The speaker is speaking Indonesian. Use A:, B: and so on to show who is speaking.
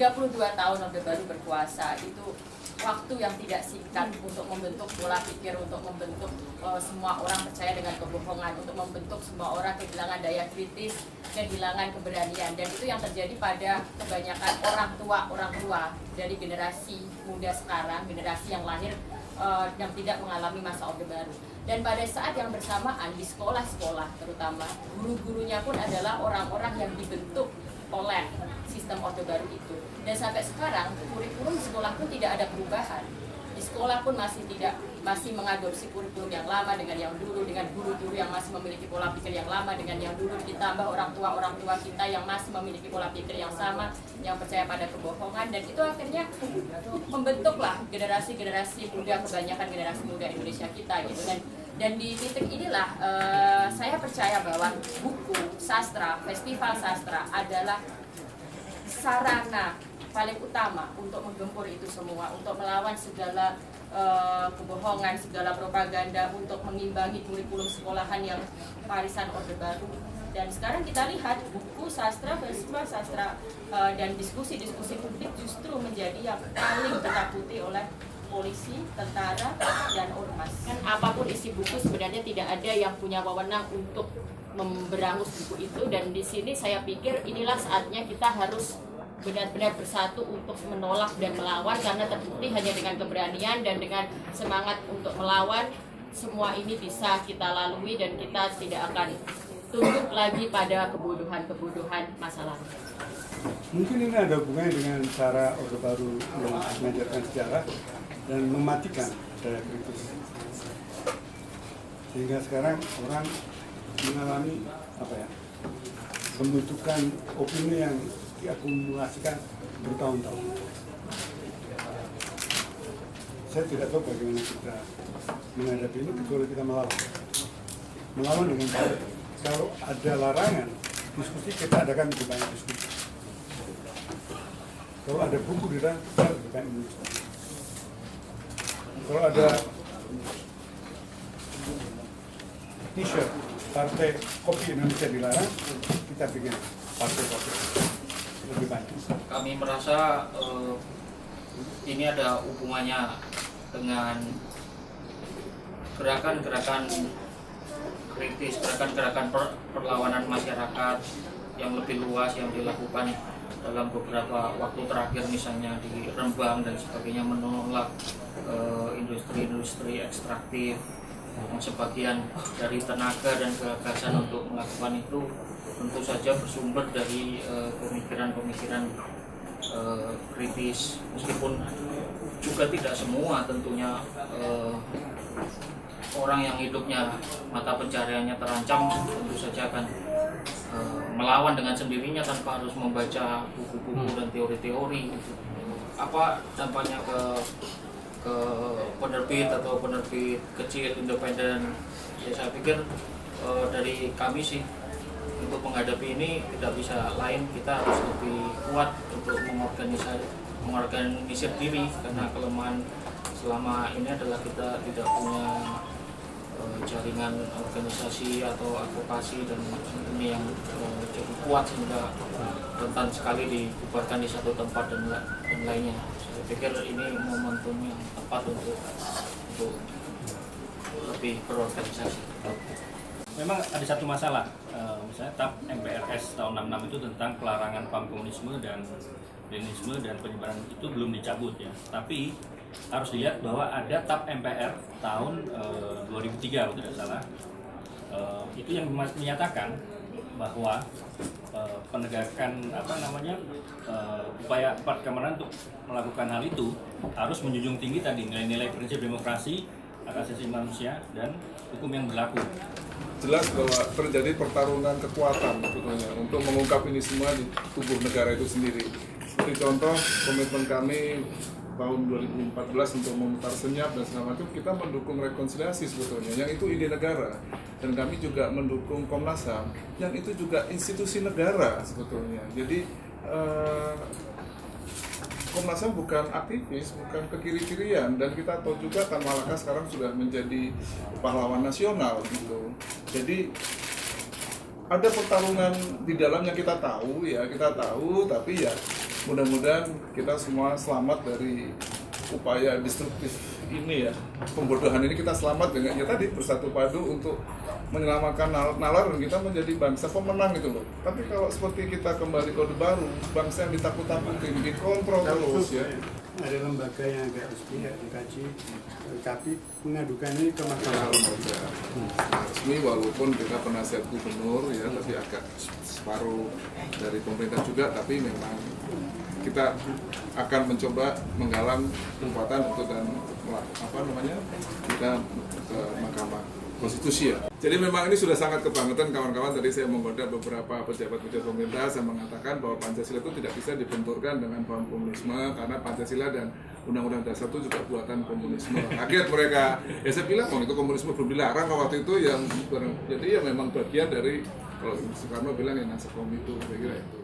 A: 32 tahun Orde Baru berkuasa itu waktu yang tidak singkat untuk membentuk pola pikir, untuk membentuk semua orang percaya dengan kebohongan, untuk membentuk semua orang kehilangan daya kritis, kehilangan keberanian. Dan itu yang terjadi pada kebanyakan orang tua dari generasi muda sekarang, generasi yang lahir yang tidak mengalami masa Orde Baru. Dan pada saat yang bersamaan di sekolah-sekolah terutama, guru-gurunya pun adalah orang-orang yang dibentuk oleh sistem Orde Baru itu. Dan sampai sekarang kurikulum sekolah pun tidak ada perubahan. Di sekolah pun masih mengadopsi kurikulum yang lama dengan yang dulu, dengan guru-guru yang masih memiliki pola pikir yang lama dengan yang dulu, ditambah orang tua kita yang masih memiliki pola pikir yang sama, yang percaya pada kebohongan. Dan itu akhirnya membentuklah generasi-generasi muda, kebanyakan generasi muda Indonesia kita gitu. Dan di titik inilah saya percaya bahwa buku, sastra, festival sastra adalah sarana paling utama untuk menggempur itu semua, untuk melawan segala kebohongan, segala propaganda, untuk mengimbangi kurikulum sekolahan yang warisan Orde Baru. Dan sekarang kita lihat buku sastra, festival sastra, dan diskusi-diskusi publik justru menjadi yang paling ditakuti oleh polisi, tentara, dan ormas. Kan apapun isi buku sebenarnya tidak ada yang punya wewenang untuk memberangus buku itu. Dan di sini saya pikir inilah saatnya kita harus benar-benar bersatu untuk menolak dan melawan, karena terbukti hanya dengan keberanian dan dengan semangat untuk melawan semua ini bisa kita lalui dan kita tidak akan tunduk lagi pada kebodohan-kebodohan masa lalu.
B: Mungkin ini ada hubungannya dengan cara Orde Baru yang mengajarkan sejarah dan mematikan daya kritis, sehingga sekarang orang mengalami pembentukan opini yang diakumulasikan bertahun-tahun. Saya tidak tahu bagaimana kita menghadapi ini kecuali kita melawan dengan baik. Kalau ada larangan diskusi, kita adakan lebih banyak diskusi. Kalau ada buku dilarang, kita lebih banyak menulis. Kalau ada t-shirt partai kopi Indonesia dilarang, kita bikin partai kopi lebih banyak.
C: Kami merasa ini ada hubungannya dengan gerakan-gerakan kritis, gerakan-gerakan perlawanan masyarakat yang lebih luas yang dilakukan dalam beberapa waktu terakhir, misalnya di Rembang dan sebagainya, menolak industri-industri ekstraktif, yang sebagian dari tenaga dan gagasan untuk melakukan itu tentu saja bersumber dari pemikiran-pemikiran kritis, meskipun juga tidak semua tentunya orang yang hidupnya mata pencahariannya terancam tentu saja akan melawan dengan sendirinya tanpa harus membaca buku-buku dan teori-teori. Apa dampaknya ke penerbit atau penerbit kecil independen? Ya saya pikir dari kami sih untuk menghadapi ini tidak bisa lain, kita harus lebih kuat untuk mengorganisir diri, karena kelemahan selama ini adalah kita tidak punya jaringan organisasi atau advokasi, dan ini yang cukup kuat sehingga rentan sekali dibubarkan di satu tempat dan lainnya. Saya pikir ini momentum yang tepat untuk lebih berorganisasi.
D: Memang ada satu masalah, misalnya TAP MPRS tahun 66 itu tentang pelarangan paham komunisme dan Leninisme dan penyebaran itu belum dicabut ya. Tapi harus dilihat bahwa ada TAP MPR tahun 2003 kalau tidak salah, itu yang menyatakan bahwa penegakan upaya aparat keamanan untuk melakukan hal itu harus menjunjung tinggi tadi nilai-nilai prinsip demokrasi, hak asasi manusia, dan hukum yang berlaku.
E: Jelas bahwa terjadi pertarungan kekuatan sebetulnya untuk mengungkap ini semua di tubuh negara itu sendiri. Seperti contoh komitmen kami tahun 2014 untuk memutar senyap dan segala macam, kita mendukung rekonsiliasi sebetulnya, yang itu ide negara. Dan kami juga mendukung Komnas HAM, yang itu juga institusi negara sebetulnya. Jadi Komnas HAM bukan aktivis, bukan kekiri-kirian, dan kita tahu juga Tan Malaka sekarang sudah menjadi pahlawan nasional gitu. Jadi ada pertarungan di dalamnya, kita tahu, tapi ya mudah-mudahan kita semua selamat dari upaya destruktif ini ya, pembodohan ini, kita selamat dengan ya tadi bersatu padu untuk menyelamatkan nalar dan kita menjadi bangsa pemenang gitu loh. Tapi kalau seperti kita kembali ke Orde Baru, bangsa yang ditakut-takutin, dikontrol terus ya.
B: Ada lembaga yang agak resmi ya, dikaji, tapi mengadukan ini ke mahkamah.
E: Resmi walaupun kita penasihat gubernur ya, tapi agak separuh dari pemerintah juga, tapi memang kita akan mencoba menggalang kekuatan untuk dan kita ke Mahkamah Konstitusi ya. Jadi memang ini sudah sangat kebangetan kawan-kawan. Tadi saya menggoda beberapa pejabat-pejabat pemerintah, saya mengatakan bahwa Pancasila itu tidak bisa dibenturkan dengan paham komunisme karena Pancasila dan Undang-Undang Dasar itu juga buatan komunisme. Kaget mereka. Ya saya bilang, itu komunisme belum dilarang waktu itu, yang jadi ya memang bagian dari, kalau Soekarno bilang ya naskah itu, saya kira itu.